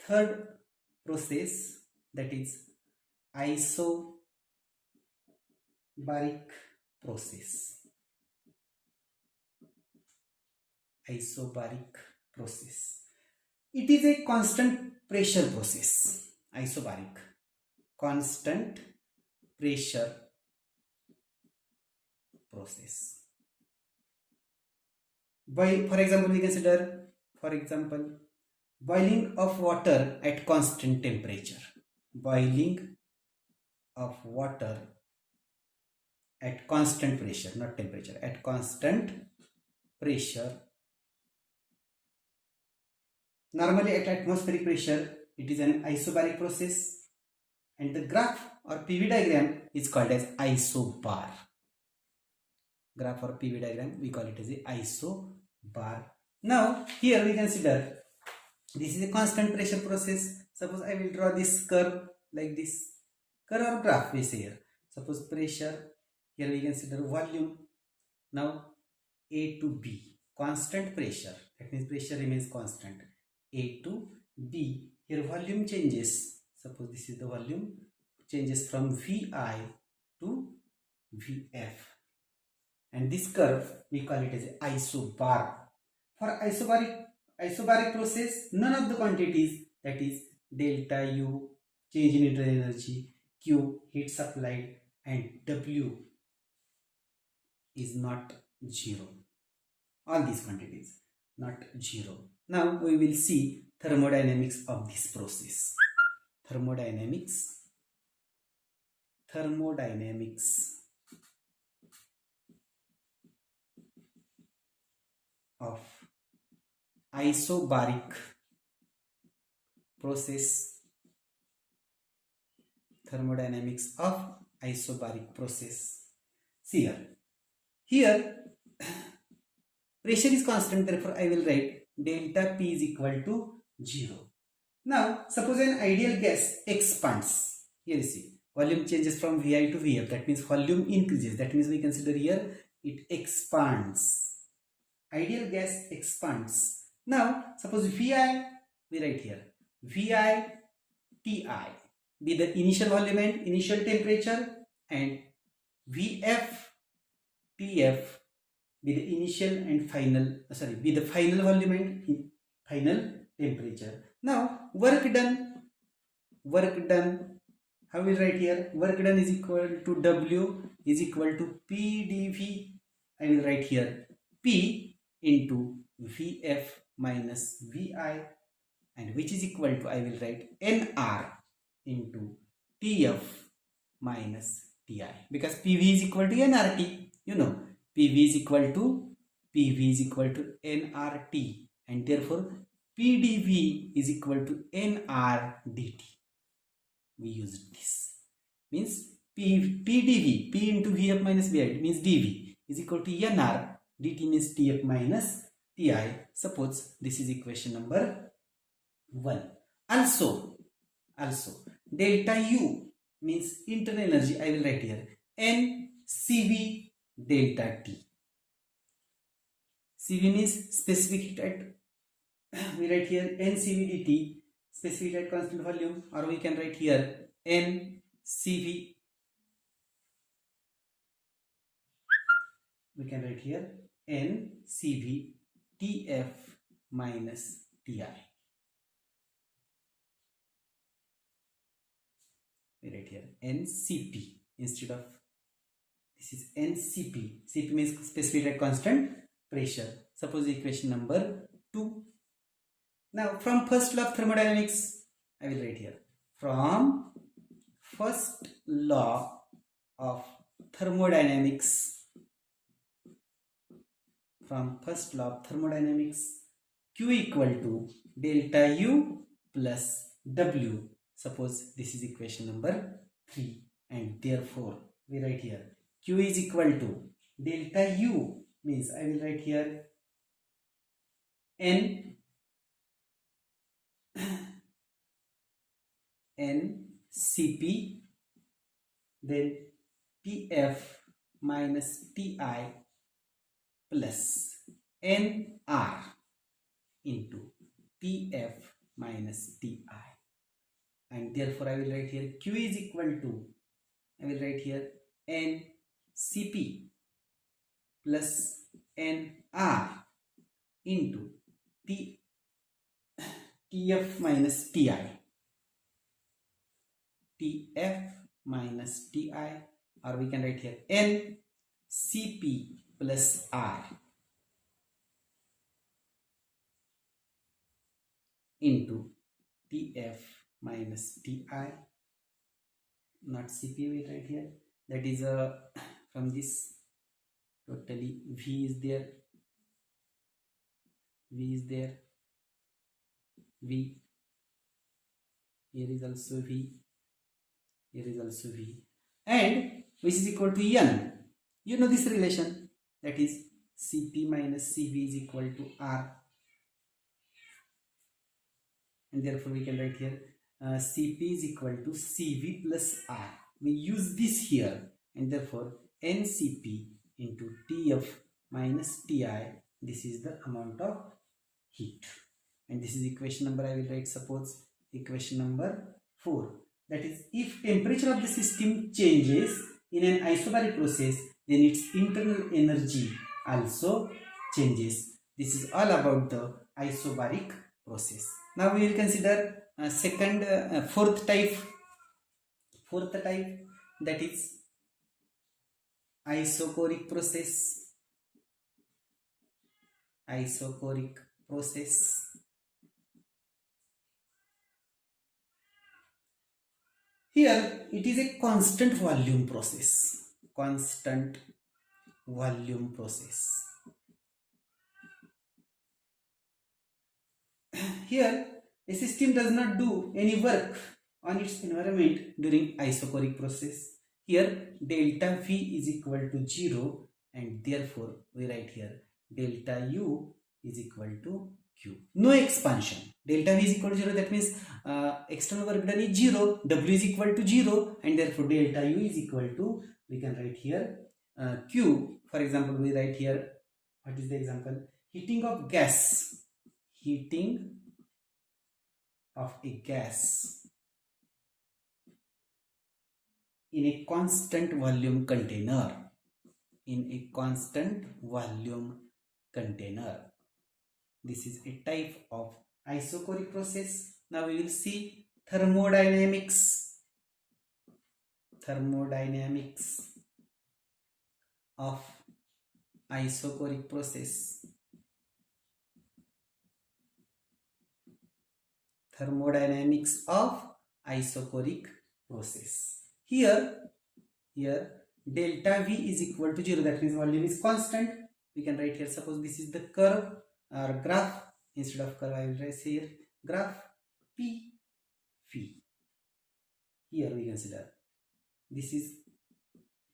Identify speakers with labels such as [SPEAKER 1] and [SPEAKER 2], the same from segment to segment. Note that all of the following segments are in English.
[SPEAKER 1] third process, that is isobaric process. Isobaric process. It is a constant pressure process. Isobaric. Constant pressure process. For example, we consider, boiling of water at constant temperature. Boiling of water at constant pressure, not temperature, at constant pressure. Normally at atmospheric pressure, it is an isobaric process, and the graph or PV diagram is called as isobar. Graph or PV diagram, we call it as a isobar. Now here we consider, this is a constant pressure process. Suppose I will draw this curve like this, curve or graph we say here. Suppose pressure, here we consider volume. Now A to B, constant pressure, that means pressure remains constant. A to B, here volume changes. Suppose this is the volume, changes from VI to VF, and this curve we call it as isobar. For isobaric process, none of the quantities, that is delta U, change in internal energy, Q, heat supplied, and W is not zero. All these quantities not zero. Now we will see thermodynamics of this process. Thermodynamics of isobaric process. Thermodynamics of isobaric process. See here pressure is constant, therefore I will write delta P is equal to 0. Now suppose an ideal gas expands. Here you see volume changes from Vi to Vf, that means volume increases, that means we consider here it expands. Ideal gas expands. Now suppose Vi, we write here Vi Ti be the initial volume and initial temperature, and Vf Tf be the initial and final, be the final volume and final temperature. Now work done, how will write here? Work done is equal to W is equal to P dV. I will write here P into Vf minus Vi, and which is equal to, I will write Nr into Tf minus Ti, because PV is equal to nRT. You know, PV is equal to nRT, and therefore PdV is equal to nRdt. We use this. Means PdV, P into Vf minus Vi, means dV is equal to nR, dt means Tf minus Ti. Suppose this is equation number 1. Also delta U means internal energy. I will write here NCV delta T. CV means specific heat at, we write here NCV dt, specific heat at constant volume, or we can write here NCV. We can write here NCV Tf minus Ti. We write here NCP instead of, this is NCP. CP means specific at constant pressure. Suppose equation number 2. Now from first law of thermodynamics, I will write here from first law of thermodynamics. From first law of thermodynamics, Q equal to delta U plus W. Suppose this is equation number 3, and therefore we write here Q is equal to delta U, means I will write here NCP, then Tf minus Ti plus Nr into Tf minus Ti. And therefore I will write here Q is equal to, I will write here NCP plus NR into TF minus Ti. TF minus Ti, or we can write here NCP plus R into TF minus Ti, not Cp we write here, that is from this totally V is there, V, here is also V, here is also V, and which is equal to N. You know this relation, that is Cp minus Cv is equal to R, and therefore we can write here Cp is equal to Cv plus R. We use this here, and therefore NCP into Tf minus Ti, this is the amount of heat, and this is equation number, I will write suppose equation number 4, that is if temperature of the system changes in an isobaric process, then its internal energy also changes. This is all about the isobaric process. Now we will consider fourth type, that is isochoric process. Here it is a constant volume process. Here a system does not do any work on its environment during isochoric process. Here delta V is equal to 0, and therefore we write here delta U is equal to Q. No expansion. Delta V is equal to 0, that means external work done is 0, W is equal to 0, and therefore delta U is equal to, we can write here Q. For example, we write here, what is the example? Heating of a gas in a constant volume container. This is a type of isochoric process. Now we will see thermodynamics of isochoric process. Here delta V is equal to 0, that means volume is constant. We can write here, suppose this is the curve or graph. Instead of curve, I will write here graph P V. Here we consider this is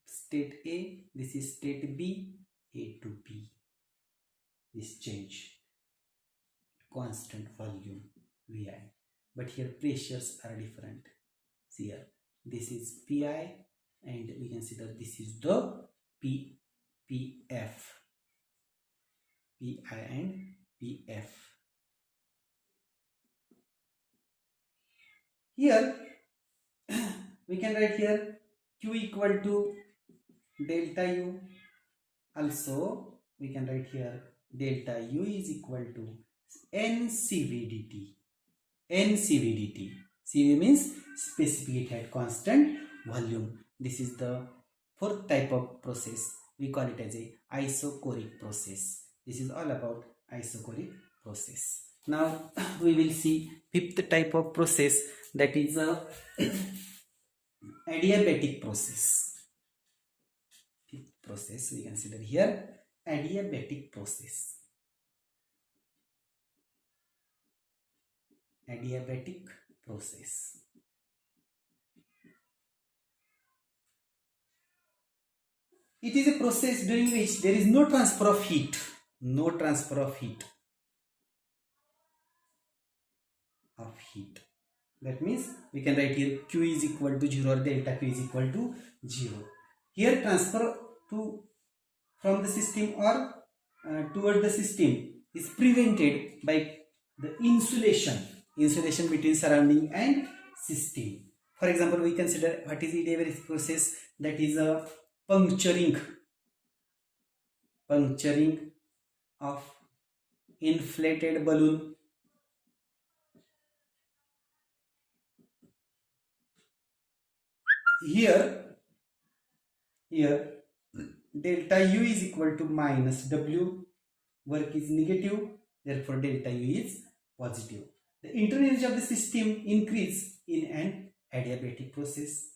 [SPEAKER 1] state A, this is state B, A to B. This change, constant volume Vi, but here pressures are different. See here, this is Pi, and we consider this is the PF, Pi and PF. Here we can write here Q equal to delta U. Also we can write here delta U is equal to NCV dt. CV means specific heat at constant volume. This is the fourth type of process. We call it as a isochoric process. This is all about isochoric process. Now we will see fifth type of process, that is a adiabatic process. Fifth process we consider here adiabatic process. Adiabatic process. It is a process during which there is no transfer of heat. That means we can write here Q is equal to 0 or delta Q is equal to 0. Here transfer from the system or toward the system is prevented by the insulation insulation between surrounding and system. For example, we consider what is adiabatic process, that is a puncturing of inflated balloon. Here delta U is equal to minus W. Work is negative, therefore delta U is positive. The internal energy of the system increase in an adiabatic process.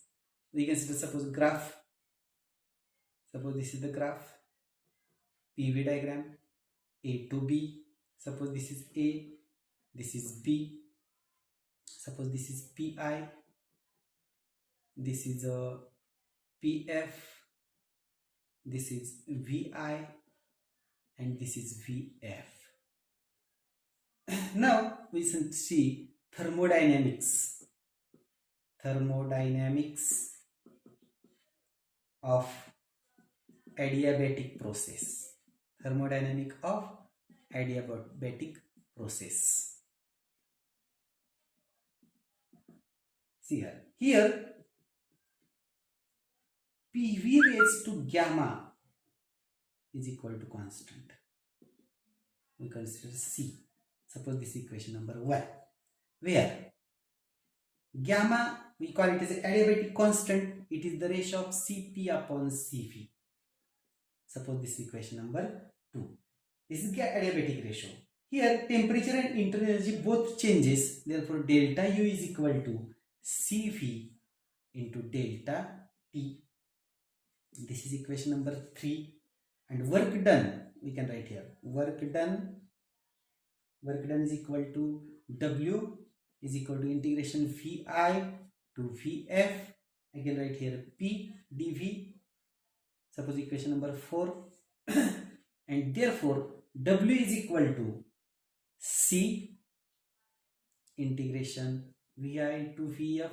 [SPEAKER 1] We consider, suppose graph. Suppose this is the graph, PV diagram, A to B. Suppose this is A, this is B. Suppose this is PI, this is a PF, this is VI, and this is VF. Now we should see thermodynamics of adiabatic process. Thermodynamic of adiabatic process. See here PV raised to gamma is equal to constant. We consider C. Suppose this is equation number 1, where gamma, we call it as an adiabatic constant. It is the ratio of Cp upon Cv. Suppose this is equation number 2. This is the adiabatic ratio. Here temperature and internal energy both changes. Therefore delta U is equal to Cv into delta T. This is equation number 3. And work done, we can write here. Work done is equal to W is equal to integration Vi to Vf. I can write here P dV. Suppose equation number 4. And therefore W is equal to C integration Vi to Vf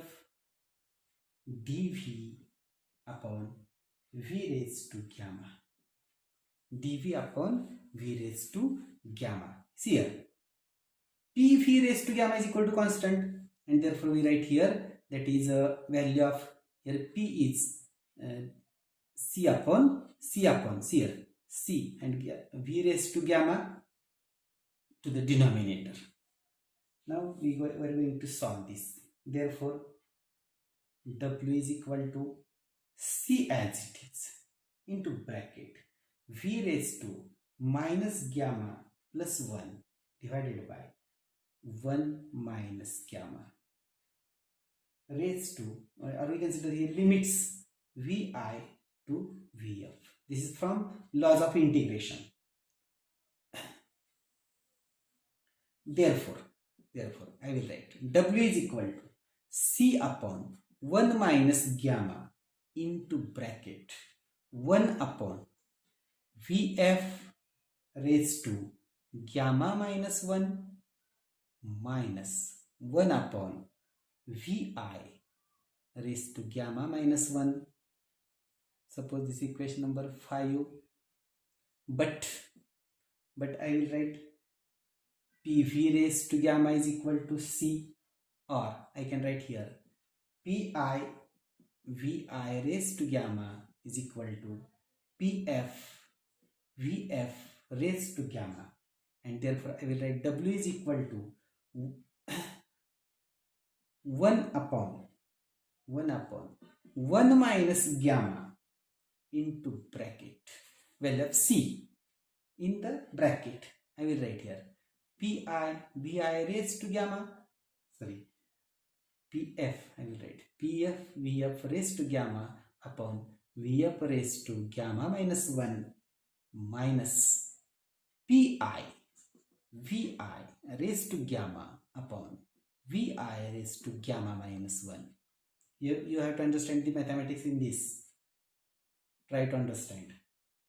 [SPEAKER 1] dV upon V raised to gamma. dV upon V raised to gamma. See here, PV raised to gamma is equal to constant, and therefore we write here that is a value of here P is C upon here C, and V raised to gamma to the denominator. Now we are going to solve this. Therefore W is equal to C as it is into bracket V raised to minus gamma plus 1 divided by 1 minus gamma raised to, or we consider here limits Vi to Vf. This is from laws of integration. Therefore I will write W is equal to C upon 1 minus gamma into bracket 1 upon Vf raised to gamma minus 1 minus 1 upon Vi raised to gamma minus 1. Suppose this is equation number 5. But I will write PV raised to gamma is equal to C, or I can write here PI Vi raised to gamma is equal to PF Vf raised to gamma, and therefore I will write W is equal to 1 upon 1 minus gamma into bracket value of C in the bracket. I will write here PI Vi raised to gamma, PF, I will write PF Vf raised to gamma upon Vf raised to gamma minus 1 minus PI Vi raised to gamma upon Vi raised to gamma minus 1. You have to understand the mathematics in this. Try to understand.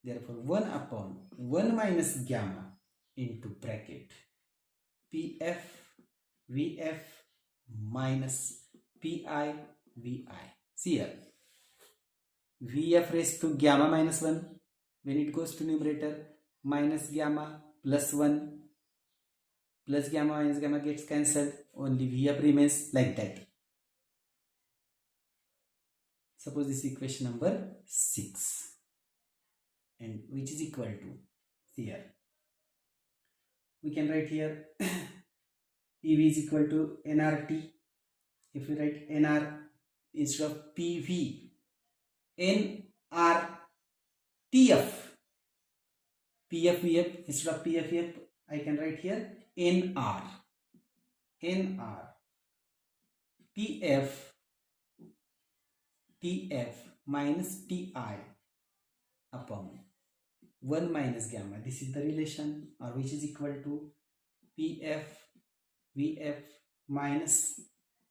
[SPEAKER 1] Therefore 1 upon 1 minus gamma into bracket PF Vf minus PI Vi. See here, Vf raised to gamma minus 1, when it goes to numerator, minus gamma plus 1 plus gamma minus gamma gets cancelled, only Vf remains like that. Suppose this is equation number 6, and which is equal to here. We can write here PV is equal to nRT. If we write nR instead of PV, nRTF, PFVF instead of PFVF, I can write here nR TF minus TI upon 1 minus gamma. This is the relation, or which is equal to PF minus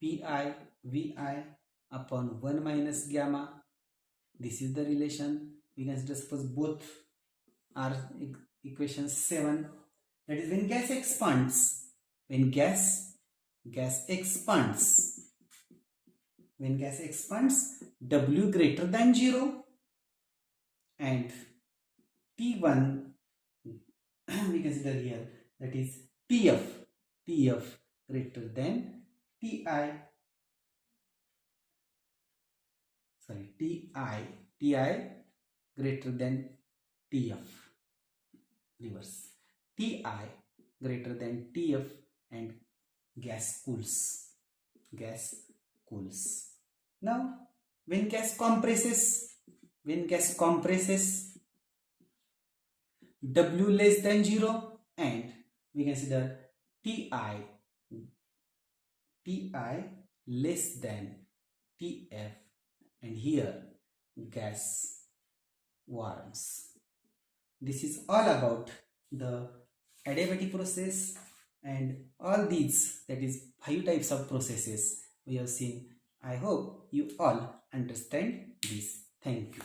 [SPEAKER 1] PI VI upon 1 minus gamma. This is the relation. We consider suppose both are equation 7. That is when gas expands. When gas expands. When gas expands, W greater than 0 and T1 we consider here, that is TF greater than TI greater than TF, reverse, TI greater than TF, and gas cools. Now when gas compresses, W less than 0, and we consider TI less than TF, and here gas warms. This is all about the adiabatic process, and all these, that is 5 types of processes we have seen. I hope you all understand this. Thank you.